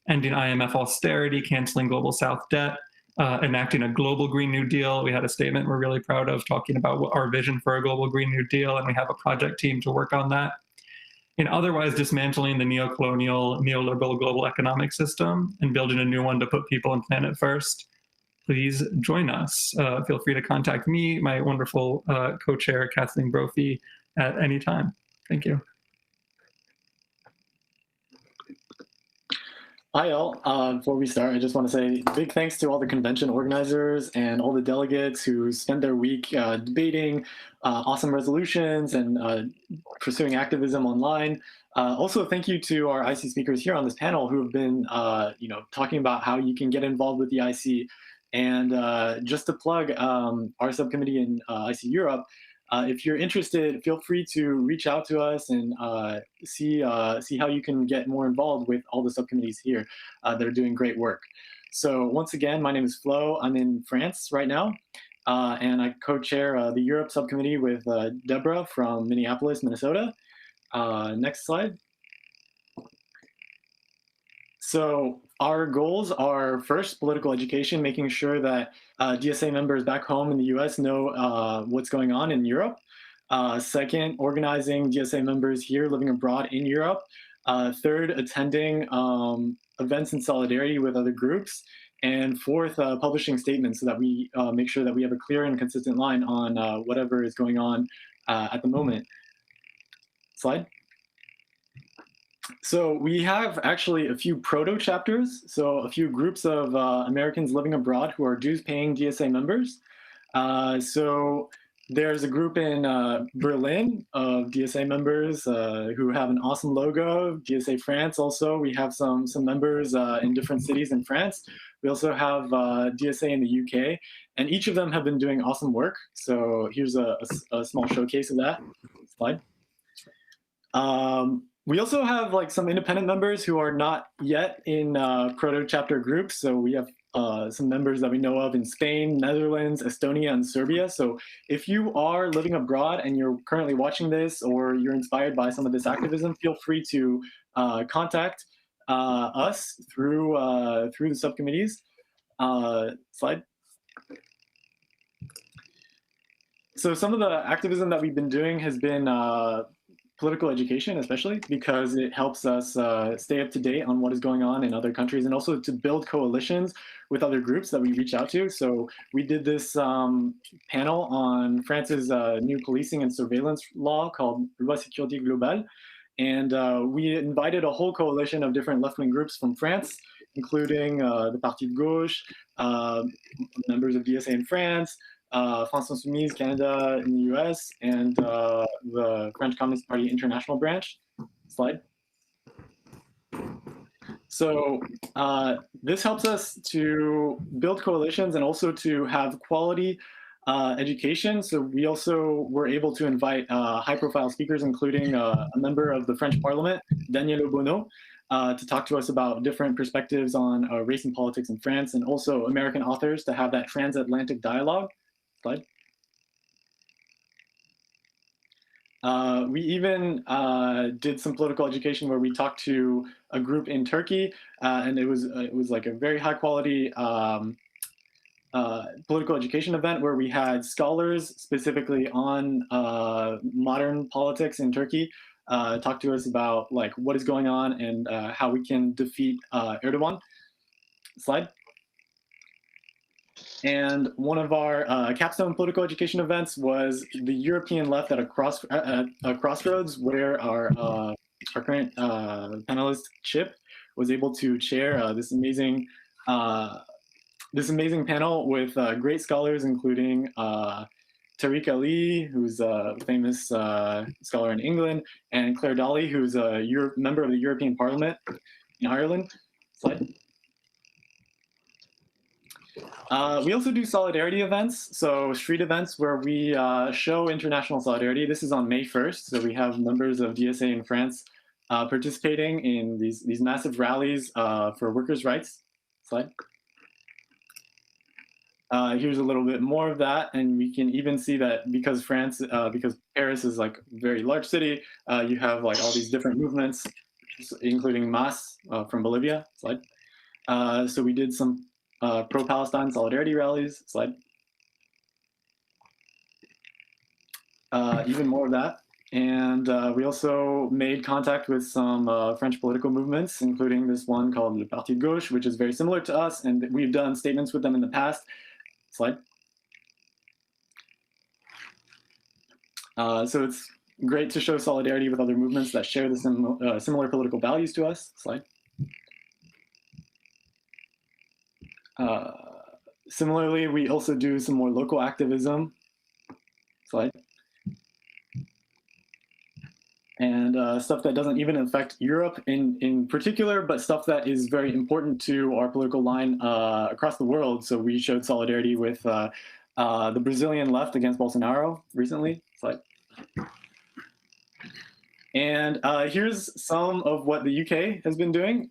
ending IMF austerity, canceling Global South debt, enacting a global Green New Deal. We had a statement we're really proud of talking about our vision for a global Green New Deal, and we have a project team to work on that. And otherwise dismantling the neocolonial, neoliberal global economic system and building a new one to put people and planet first, please join us. Feel free to contact me, my wonderful co-chair, Kathleen Brophy, at any time. Thank you. Hi all, before we start, I just want to say big thanks to all the convention organizers and all the delegates who spent their week debating awesome resolutions and pursuing activism online. Also, thank you to our IC speakers here on this panel who have been talking about how you can get involved with the IC. And just to plug our subcommittee in IC Europe, if you're interested, feel free to reach out to us and see how you can get more involved with all the subcommittees here that are doing great work. So once again, my name is Flo. I'm in France right now, and I co-chair the Europe subcommittee with Deborah from Minneapolis, Minnesota. Next slide. So our goals are, first, political education, making sure that DSA members back home in the US know what's going on in Europe. Second, organizing DSA members here living abroad in Europe. Third, attending events in solidarity with other groups. And fourth, publishing statements so that we make sure that we have a clear and consistent line on whatever is going on at the moment. Slide. So we have actually a few proto chapters, so a few groups of Americans living abroad who are dues paying DSA members. So there's a group in Berlin of DSA members who have an awesome logo. DSA France also, we have some members in different cities in France. We also have DSA in the UK, and each of them have been doing awesome work. So here's a small showcase of that. Slide. We also have some independent members who are not yet in proto chapter groups. So we have some members that we know of in Spain, Netherlands, Estonia, and Serbia. So if you are living abroad and you're currently watching this, or you're inspired by some of this activism, feel free to contact us through the subcommittees. Slide. So some of the activism that we've been doing has been political education, especially because it helps us stay up to date on what is going on in other countries, and also to build coalitions with other groups that we reach out to. So we did this panel on France's new policing and surveillance law called Loi Sécurité Globale. And we invited a whole coalition of different left-wing groups from France, including the Parti de Gauche, members of DSA in France, France Insoumise Canada in the US, and the French Communist Party International branch. Slide. So this helps us to build coalitions and also to have quality education. So we also were able to invite high-profile speakers, including a member of the French Parliament, Daniel Obono, to talk to us about different perspectives on race and politics in France, and also American authors to have that transatlantic dialogue. Slide. We even did some political education where we talked to a group in Turkey, and it was like a very high quality political education event where we had scholars specifically on modern politics in Turkey talk to us about like what is going on and how we can defeat Erdogan. Slide. And one of our capstone political education events was the European left at a crossroads, where our current panelist Chip was able to chair this amazing panel with great scholars, including Tariq Ali, who's a famous scholar in England, and Claire Dolly, who's a member of the European Parliament in Ireland. Slide. We also do solidarity events, so street events where we show international solidarity. This is on May 1st, so we have members of DSA in France participating in these massive rallies for workers' rights. Slide. Here's a little bit more of that, and we can even see that because Paris is like a very large city, you have like all these different movements, including MAS from Bolivia. Slide. So we did some pro-Palestine solidarity rallies. Slide. Even more of that. And we also made contact with some French political movements, including this one called Le Parti de Gauche, which is very similar to us, and we've done statements with them in the past. Slide. So it's great to show solidarity with other movements that share the similar political values to us. Slide. Similarly, we also do some more local activism. Slide. And stuff that doesn't even affect Europe in particular, but stuff that is very important to our political line across the world. So we showed solidarity with the Brazilian left against Bolsonaro recently. Slide. And here's some of what the UK has been doing.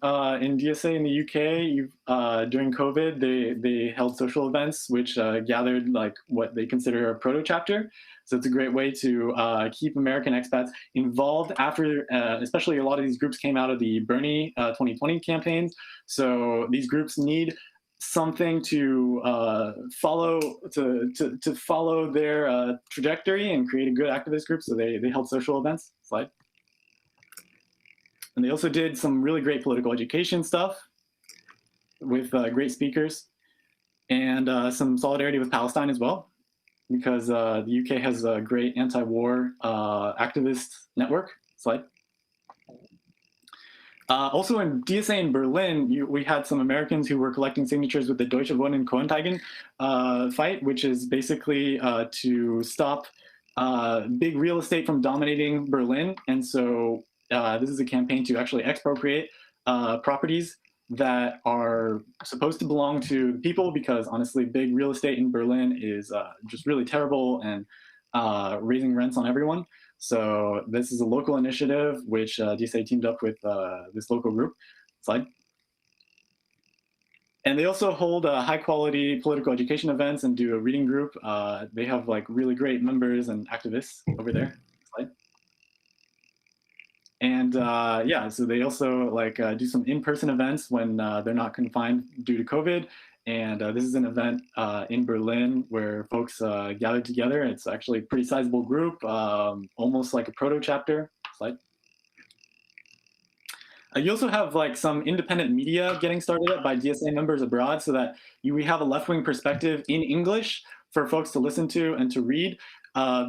In DSA in the UK, during COVID, they held social events which gathered like what they consider a proto-chapter. So it's a great way to keep American expats involved after, especially a lot of these groups came out of the Bernie 2020 campaigns. So these groups need something to follow to follow their trajectory and create a good activist group. So they held social events. Slide. And they also did some really great political education stuff with great speakers, and some solidarity with Palestine as well, because the UK has a great anti-war activist network. Slide. Also in DSA in Berlin, we had some Americans who were collecting signatures with the Deutsche Wohnen Koenteigen fight, which is basically to stop big real estate from dominating Berlin. And so this is a campaign to actually expropriate properties that are supposed to belong to the people, because honestly, big real estate in Berlin is just really terrible and raising rents on everyone. So this is a local initiative which DSA teamed up with this local group. Slide. And they also hold high quality political education events and do a reading group. They have like really great members and activists over there. Slide. And yeah, so they also like do some in-person events when they're not confined due to COVID. And this is an event in Berlin where folks gathered together. It's actually a pretty sizable group, almost like a proto-chapter. Slide. You also have like some independent media getting started up by DSA members abroad, so that we have a left-wing perspective in English for folks to listen to and to read.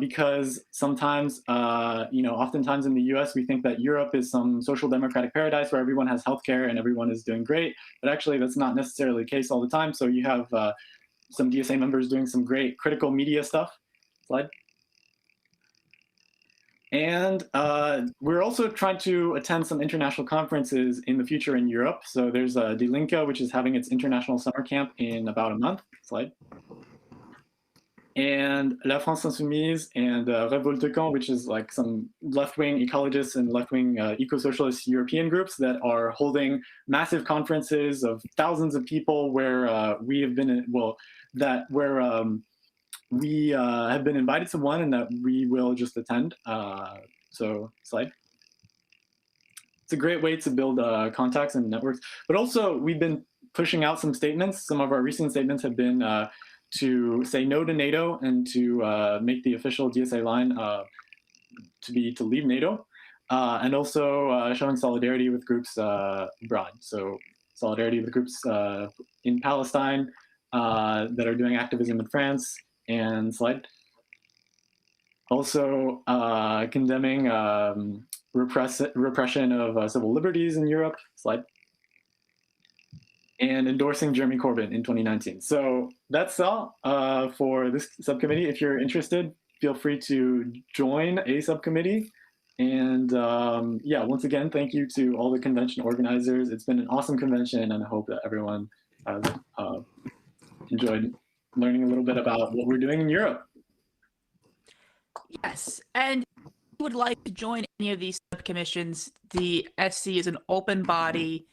Because sometimes, oftentimes in the US, we think that Europe is some social democratic paradise where everyone has healthcare and everyone is doing great. But actually, that's not necessarily the case all the time. So you have some DSA members doing some great critical media stuff. Slide. And we're also trying to attend some international conferences in the future in Europe. So there's Die Linke, which is having its international summer camp in about a month. Slide. And La France Insoumise and Révolte Camp, which is like some left-wing ecologists and left-wing eco-socialist European groups that are holding massive conferences of thousands of people where we have been, we have been invited to one and that we will just attend. So slide. It's a great way to build contacts and networks, but also we've been pushing out some statements. Some of our recent statements have been to say no to NATO and to make the official DSA line to leave NATO, and also showing solidarity with groups abroad. So solidarity with groups in Palestine that are doing activism in France. And slide. Also condemning repression of civil liberties in Europe. Slide. And endorsing Jeremy Corbyn in 2019. So that's all for this subcommittee. If you're interested, feel free to join a subcommittee. And yeah, once again, thank you to all the convention organizers. It's been an awesome convention, and I hope that everyone has enjoyed learning a little bit about what we're doing in Europe. Yes, and if you would like to join any of these subcommissions, the SC is an open body.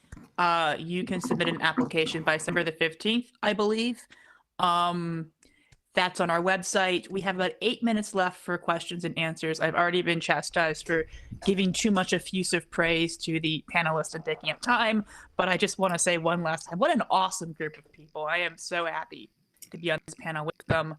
You can submit an application by December the 15th, I believe. That's on our website. We have about 8 minutes left for questions and answers. I've already been chastised for giving too much effusive praise to the panelists and taking up time, but I just want to say one last time, what an awesome group of people. I am so happy to be on this panel with them.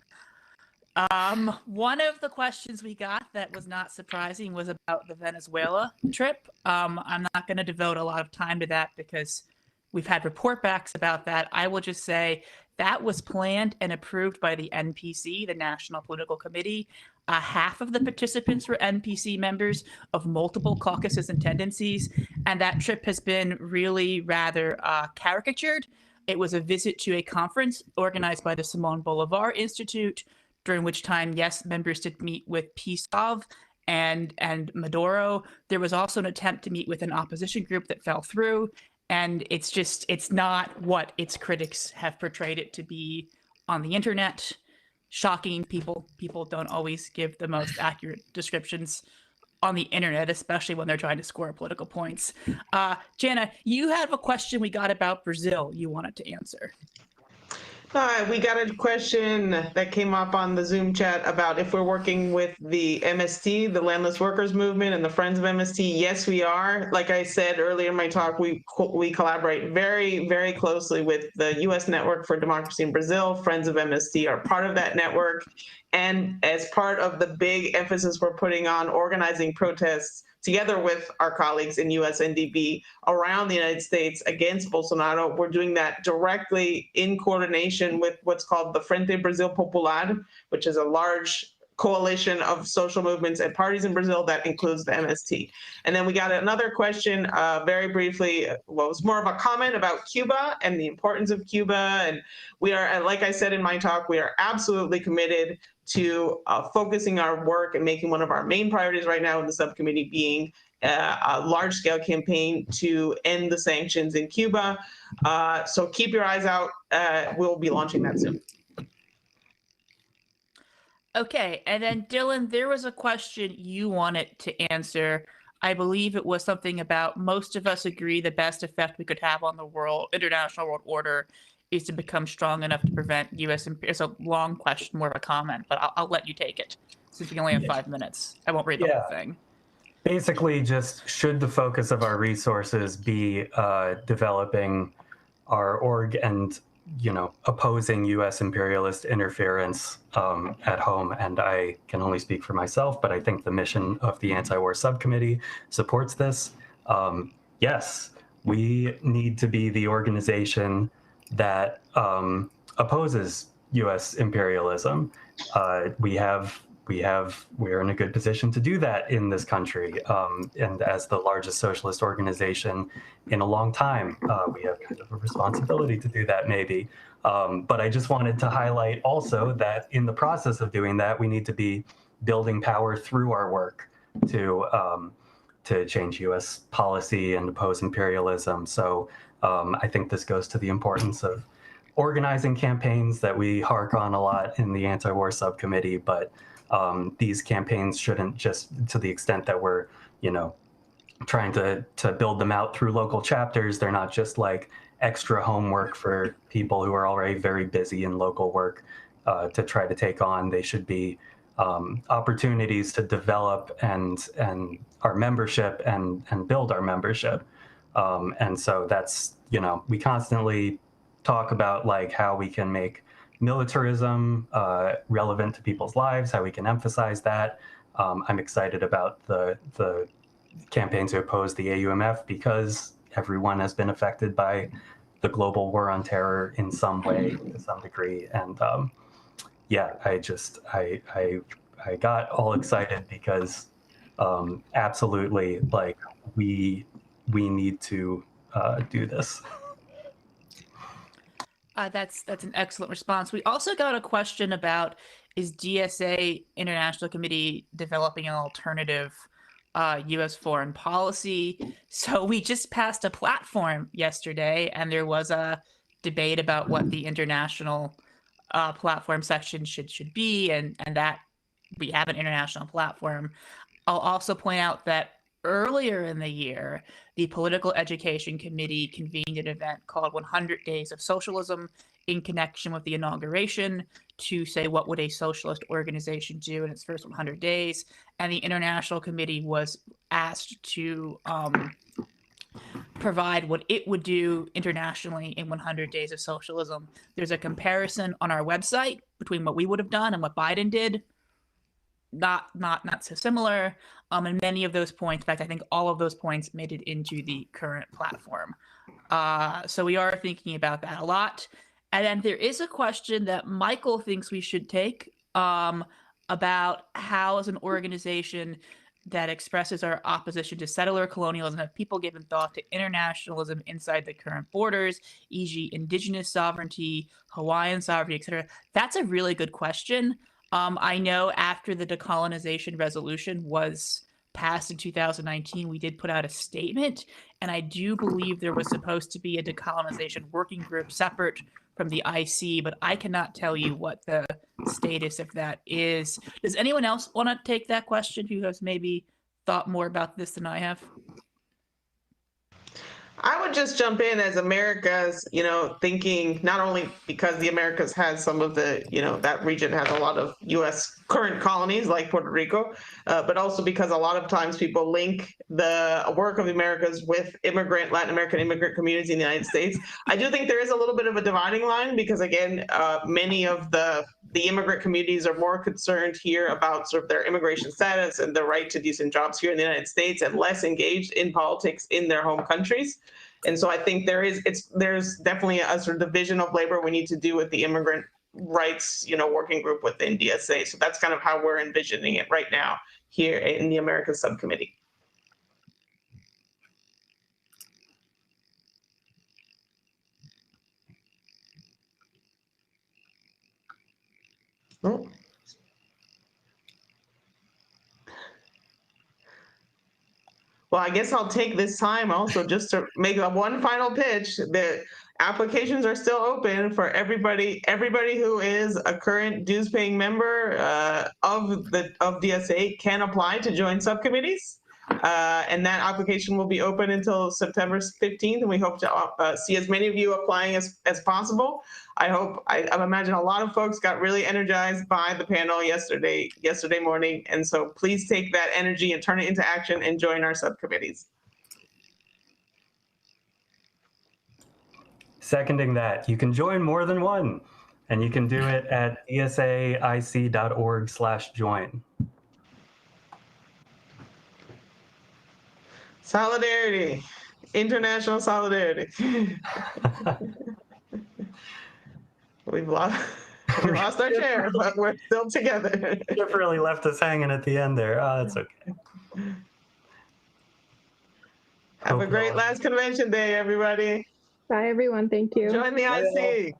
One of the questions we got that was not surprising was about the Venezuela trip. I'm not going to devote a lot of time to that because we've had report backs about that. I will just say that was planned and approved by the NPC, the National Political Committee. Half of the participants were NPC members of multiple caucuses and tendencies, and that trip has been really rather caricatured. It was a visit to a conference organized by the Simón Bolívar Institute, during which time, yes, members did meet with PSOV and Maduro. There was also an attempt to meet with an opposition group that fell through. And it's not what its critics have portrayed it to be on the internet. Shocking. People don't always give the most accurate descriptions on the internet, especially when they're trying to score political points. Jana, you have a question we got about Brazil you wanted to answer. We got a question that came up on the Zoom chat about if we're working with the MST, the Landless Workers Movement, and the Friends of MST. Yes, we are. Like I said earlier in my talk, we collaborate very, very closely with the U.S. Network for Democracy in Brazil. Friends of MST are part of that network. And as part of the big emphasis we're putting on organizing protests together with our colleagues in USNDB around the United States against Bolsonaro, we're doing that directly in coordination with what's called the Frente Brasil Popular, which is a large coalition of social movements and parties in Brazil that includes the MST. And then we got another question very briefly, what was more of a comment about Cuba and the importance of Cuba. And we are, and like I said in my talk, we are absolutely committed to focusing our work and making one of our main priorities right now in the subcommittee being a large-scale campaign to end the sanctions in Cuba. So keep your eyes out. We'll be launching that soon. Okay, and then Dylan, there was a question you wanted to answer. I believe it was something about most of us agree the best effect we could have on the international world order is to become strong enough to prevent U.S. It's a long question, more of a comment, but I'll let you take it since we only have 5 minutes. I won't read the whole thing. Basically, just should the focus of our resources be developing our org and opposing U.S. imperialist interference at home. And I can only speak for myself, but I think the mission of the Anti-War Subcommittee supports this. Yes, we need to be the organization that opposes U.S. imperialism. We're in a good position to do that in this country. And as the largest socialist organization in a long time, we have kind of a responsibility to do that maybe. But I just wanted to highlight also that in the process of doing that, we need to be building power through our work to change U.S. policy and oppose imperialism. So I think this goes to the importance of organizing campaigns that we hark on a lot in the Anti-War Subcommittee, but these campaigns shouldn't just, to the extent that we're, trying to build them out through local chapters, they're not just like extra homework for people who are already very busy in local work to try to take on. They should be opportunities to develop and our membership and build our membership. And so that's, we constantly talk about like how we can make militarism relevant to people's lives, how we can emphasize that. I'm excited about the campaigns to oppose the AUMF because everyone has been affected by the global war on terror in some way, to some degree. And yeah, I got all excited because absolutely, like we need to do this. That's an excellent response. We also got a question about, is DSA International Committee developing an alternative U.S. foreign policy? So we just passed a platform yesterday, and there was a debate about what the international platform section should be, and that we have an international platform. I'll also point out that earlier in the year, the Political Education Committee convened an event called 100 Days of Socialism in connection with the inauguration to say what would a socialist organization do in its first 100 days. And the International Committee was asked to provide what it would do internationally in 100 Days of Socialism. There's a comparison on our website between what we would have done and what Biden did. Not so similar. And many of those points, in fact, I think all of those points made it into the current platform. So we are thinking about that a lot. And then there is a question that Michael thinks we should take about how, as an organization that expresses our opposition to settler colonialism, have people given thought to internationalism inside the current borders, e.g. indigenous sovereignty, Hawaiian sovereignty, etc. That's a really good question. I know after the decolonization resolution was passed in 2019, we did put out a statement, and I do believe there was supposed to be a decolonization working group separate from the IC, but I cannot tell you what the status of that is. Does anyone else want to take that question who has maybe thought more about this than I have? I would just jump in as America's, thinking not only because the Americas has some of the, that region has a lot of U.S. current colonies like Puerto Rico, but also because a lot of times people link the work of the Americas with Latin American immigrant communities in the United States. I do think there is a little bit of a dividing line because, again, many of the immigrant communities are more concerned here about sort of their immigration status and the right to decent jobs here in the United States and less engaged in politics in their home countries. And so I think there's definitely a sort of division of labor we need to do with the immigrant rights, working group within DSA. So that's kind of how we're envisioning it right now here in the Americas Subcommittee. Oh. Well, I guess I'll take this time also just to make one final pitch. The applications are still open for everybody who is a current dues-paying member of DSA can apply to join subcommittees. And that application will be open until September 15th, and we hope to see as many of you applying as possible. I imagine a lot of folks got really energized by the panel yesterday morning, and so please take that energy and turn it into action and join our subcommittees. Seconding that. You can join more than one, and you can do it at dsaic.org/join. Solidarity, international solidarity. We've lost our chair, but we're still together. Jeff really left us hanging at the end there. Oh, that's okay. Have a great last convention day, everybody. Bye, everyone. Thank you. Join the IC.